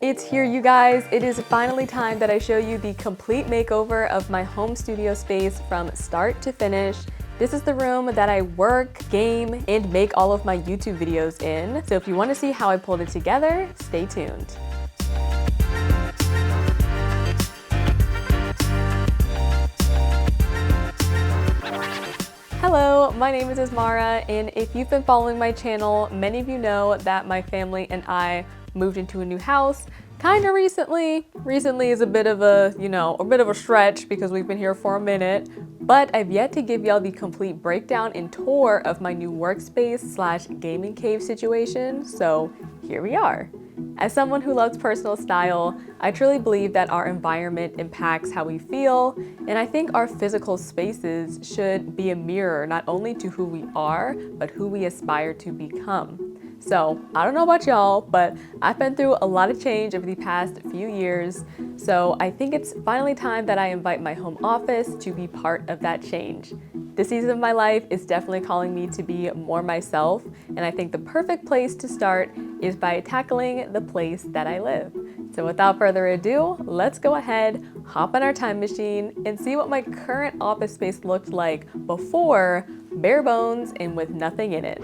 It's here, you guys. It is finally time that I show you the complete makeover of my home studio space from start to finish. This is the room that I work, game, and make all of my YouTube videos in. So if you want to see how I pulled it together, stay tuned. Hello, my name is Asmara, and if you've been following my channel, many of you know that my family and I moved into a new house kind of recently. Recently is a bit of a, a bit of a stretch because we've been here for a minute, but I've yet to give y'all the complete breakdown and tour of my new workspace slash gaming cave situation, so here we are. As someone who loves personal style, I truly believe that our environment impacts how we feel, and I think our physical spaces should be a mirror not only to who we are, but who we aspire to become. So I don't know about y'all, but I've been through a lot of change over the past few years, so I think it's finally time that I invite my home office to be part of that change. This season of my life is definitely calling me to be more myself, and I think the perfect place to start is by tackling the place that I live. So without further ado, let's go ahead, hop on our time machine, and see what my current office space looked like before, bare bones and with nothing in it.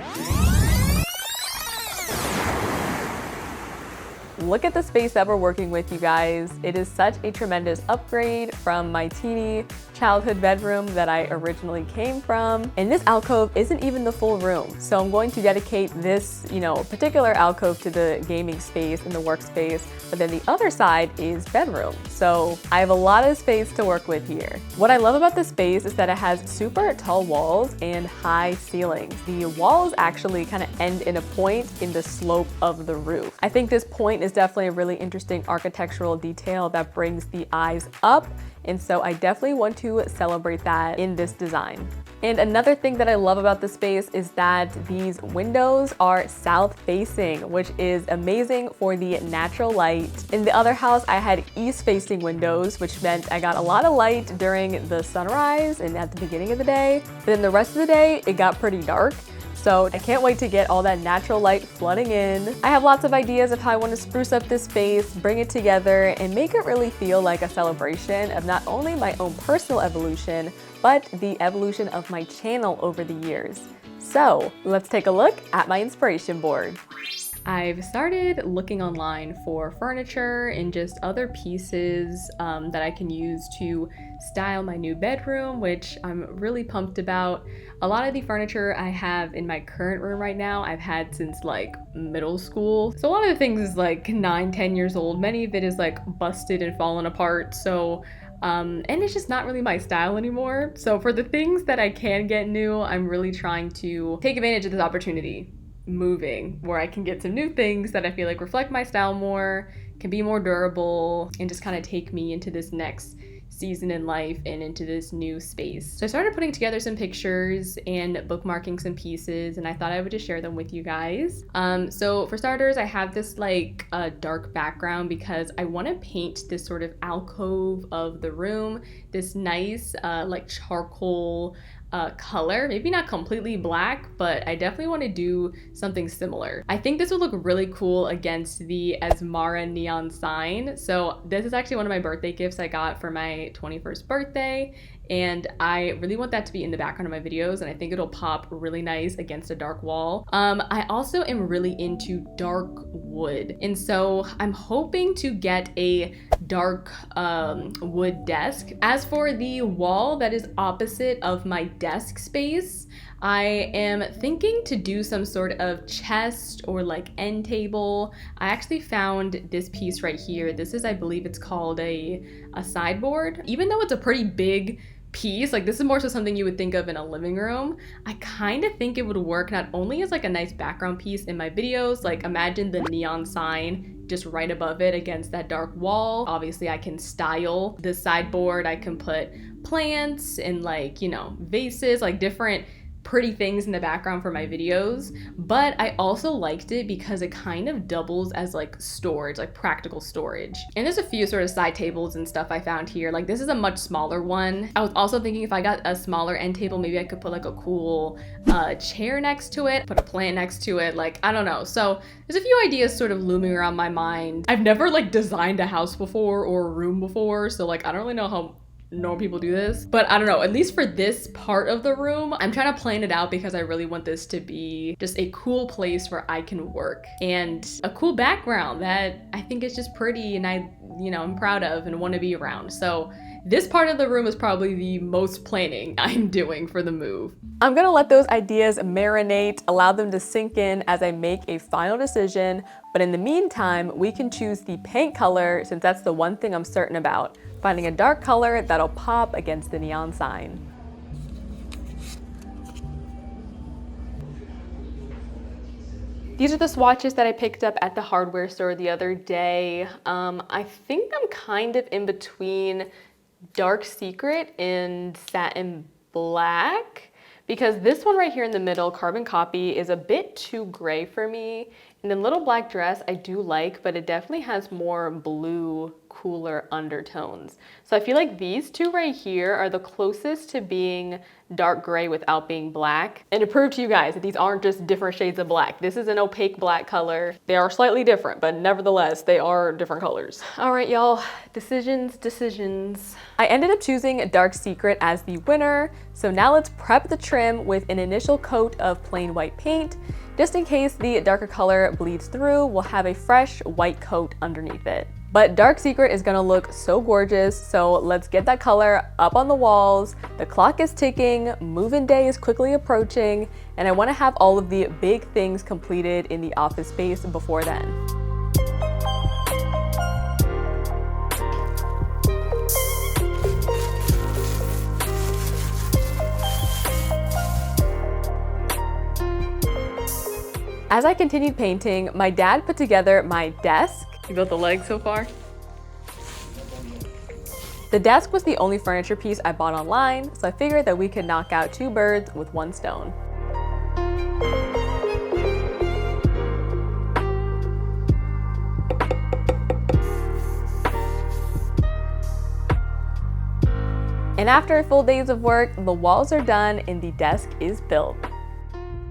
Look at the space that we're working with, you guys. It is such a tremendous upgrade from my teeny childhood bedroom that I originally came from. And this alcove isn't even the full room. So I'm going to dedicate this, particular alcove to the gaming space and the workspace, but then the other side is bedroom. So I have a lot of space to work with here. What I love about this space is that it has super tall walls and high ceilings. The walls actually kind of end in a point in the slope of the roof. I think this point is definitely a really interesting architectural detail that brings the eyes up, and so I definitely want to celebrate that in this design. And another thing that I love about the space is that these windows are south facing, which is amazing for the natural light. In the other house, I had east facing windows, which meant I got a lot of light during the sunrise and at the beginning of the day. But then the rest of the day, it got pretty dark. So I can't wait to get all that natural light flooding in. I have lots of ideas of how I want to spruce up this space, bring it together, and make it really feel like a celebration of not only my own personal evolution, but the evolution of my channel over the years. So let's take a look at my inspiration board. I've started looking online for furniture and just other pieces that I can use to style my new bedroom, which I'm really pumped about. A lot of the furniture I have in my current room right now, I've had since like middle school. So a lot of the things is like 9-10 years old. Many of it is like busted and fallen apart. So and it's just not really my style anymore. So for the things that I can get new, I'm really trying to take advantage of this opportunity. Moving where I can get some new things that I feel like reflect my style more, can be more durable, and just kind of take me into this next season in life and into this new space. So I started putting together some pictures and bookmarking some pieces, and I thought I would just share them with you guys. So for starters, I have this like dark background because I want to paint this sort of alcove of the room, this nice like charcoal color, maybe not completely black, but I definitely want to do something similar. I think this would look really cool against the Asmara neon sign. So this is actually one of my birthday gifts I got for my 21st birthday, and I really want that to be in the background of my videos, and I think it'll pop really nice against a dark wall. I also am really into dark wood, and so I'm hoping to get a dark wood desk. As for the wall that is opposite of my desk space, I am thinking to do some sort of chest or like end table. I actually found this piece right here. This is, I believe it's called a sideboard. Even though it's a pretty big piece, like this is more so something you would think of in a living room, I kind of think it would work not only as like a nice background piece in my videos, like imagine the neon sign just right above it against that dark wall. Obviously I can style the sideboard, I can put plants and like, vases, like different pretty things in the background for my videos, but I also liked it because it kind of doubles as like storage, like practical storage. And there's a few sort of side tables and stuff I found here. Like this is a much smaller one. I was also thinking if I got a smaller end table, maybe I could put like a cool chair next to it, put a plant next to it, like I don't know. So there's a few ideas sort of looming around my mind. I've never like designed a house before or a room before, so like I don't really know how normal people do this, but I don't know, at least for this part of the room, I'm trying to plan it out because I really want this to be just a cool place where I can work and a cool background that I think is just pretty and I'm proud of and want to be around. So this part of the room is probably the most planning I'm doing for the move. I'm gonna let those ideas marinate, allow them to sink in as I make a final decision, but in the meantime, we can choose the paint color since that's the one thing I'm certain about. Finding a dark color that'll pop against the neon sign. These are the swatches that I picked up at the hardware store the other day. I think I'm kind of in between Dark Secret and Satin Black, because this one right here in the middle, Carbon Copy, is a bit too gray for me. And then Little Black Dress I do like, but it definitely has more blue, cooler undertones. So I feel like these two right here are the closest to being dark gray without being black. And to prove to you guys that these aren't just different shades of black. This is an opaque black color. They are slightly different, but nevertheless, they are different colors. All right, y'all, decisions. I ended up choosing Dark Secret as the winner. So now let's prep the trim with an initial coat of plain white paint. Just in case the darker color bleeds through, we'll have a fresh white coat underneath it. But Dark Secret is gonna look so gorgeous, so let's get that color up on the walls. The clock is ticking, move-in day is quickly approaching, and I wanna have all of the big things completed in the office space before then. As I continued painting, my dad put together my desk. You built the legs so far? The desk was the only furniture piece I bought online, so I figured that we could knock out two birds with one stone. And after a full days of work, the walls are done and the desk is built.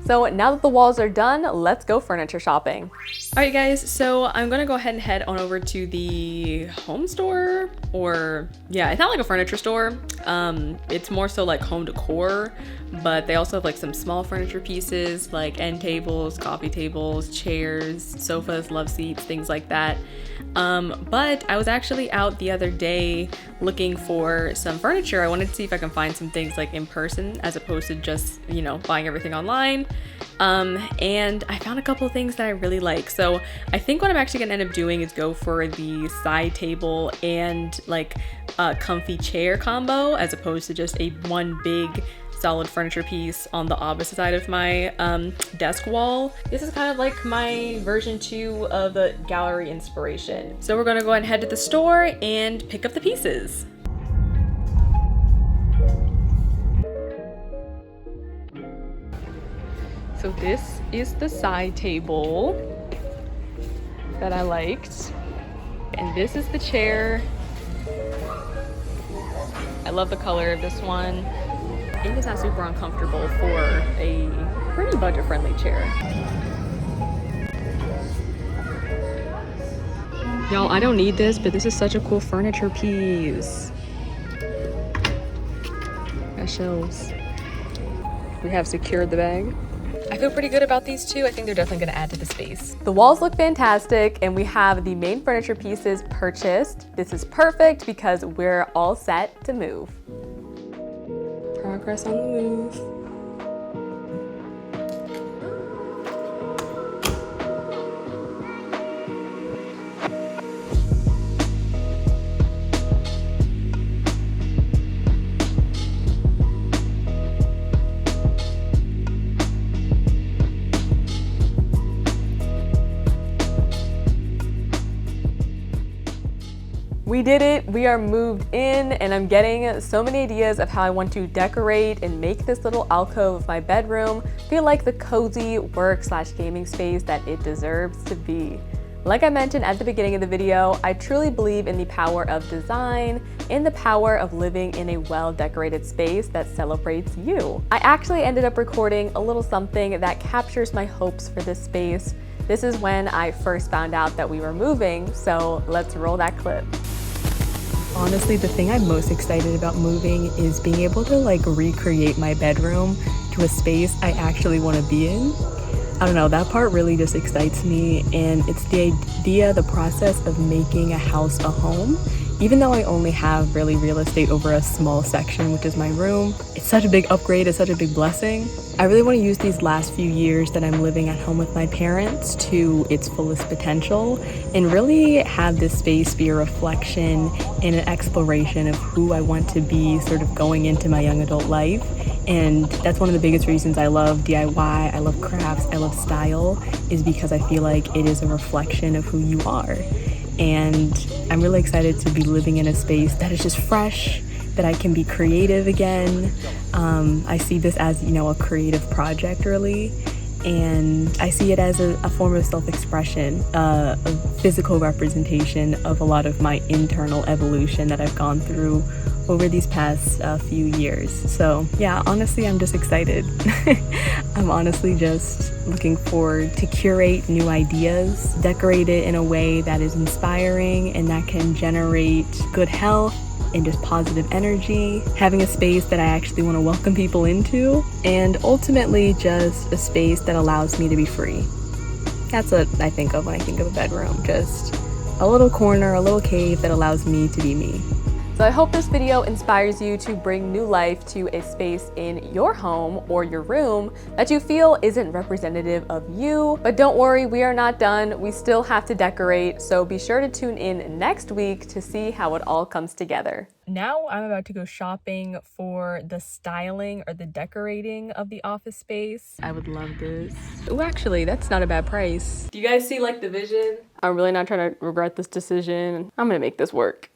So now that the walls are done, let's go furniture shopping. All right guys, so I'm gonna go ahead and head on over to the home store, or yeah, it's not like a furniture store. It's more so like home decor, but they also have like some small furniture pieces like end tables, coffee tables, chairs, sofas, love seats, things like that. But I was actually out the other day looking for some furniture. I wanted to see if I can find some things like in person as opposed to just, buying everything online. And I found a couple of things that I really like. So I think what I'm actually gonna end up doing is go for the side table and like a comfy chair combo as opposed to just a one big solid furniture piece on the opposite side of my desk wall. This is kind of like my version 2 of the gallery inspiration. So we're gonna go ahead and head to the store and pick up the pieces. So this is the side table that I liked. And this is the chair. I love the color of this one. And it's not super uncomfortable for a pretty budget-friendly chair. Y'all, I don't need this, but this is such a cool furniture piece. Got shelves. We have secured the bag. I feel pretty good about these two. I think they're definitely gonna add to the space. The walls look fantastic and we have the main furniture pieces purchased. This is perfect because we're all set to move. Progress on the move. We did it, we are moved in, and I'm getting so many ideas of how I want to decorate and make this little alcove of my bedroom feel like the cozy work/gaming space that it deserves to be. Like I mentioned at the beginning of the video, I truly believe in the power of design and the power of living in a well-decorated space that celebrates you. I actually ended up recording a little something that captures my hopes for this space. This is when I first found out that we were moving, so let's roll that clip. Honestly, the thing I'm most excited about moving is being able to recreate my bedroom to a space I actually want to be in. I don't know, that part really just excites me, and it's the idea, the process of making a house a home. Even though I only have really real estate over a small section, which is my room, it's such a big upgrade, it's such a big blessing. I really want to use these last few years that I'm living at home with my parents to its fullest potential and really have this space be a reflection and an exploration of who I want to be sort of going into my young adult life. And that's one of the biggest reasons I love DIY, I love crafts, I love style, is because I feel like it is a reflection of who you are. And I'm really excited to be living in a space that is just fresh, that I can be creative again. I see this as, a creative project really, and I see it as a form of self-expression, a physical representation of a lot of my internal evolution that I've gone through over these past few years. So yeah, honestly, I'm just excited. I'm honestly just looking forward to curate new ideas, decorate it in a way that is inspiring and that can generate good health and just positive energy, having a space that I actually want to welcome people into, and ultimately just a space that allows me to be free. That's what I think of when I think of a bedroom, just a little corner, a little cave that allows me to be me. So I hope this video inspires you to bring new life to a space in your home or your room that you feel isn't representative of you. But don't worry, we are not done. We still have to decorate, so be sure to tune in next week to see how it all comes together. Now I'm about to go shopping for the styling or the decorating of the office space. I would love this. Oh, actually, that's not a bad price. Do you guys see the vision? I'm really not trying to regret this decision. I'm gonna make this work.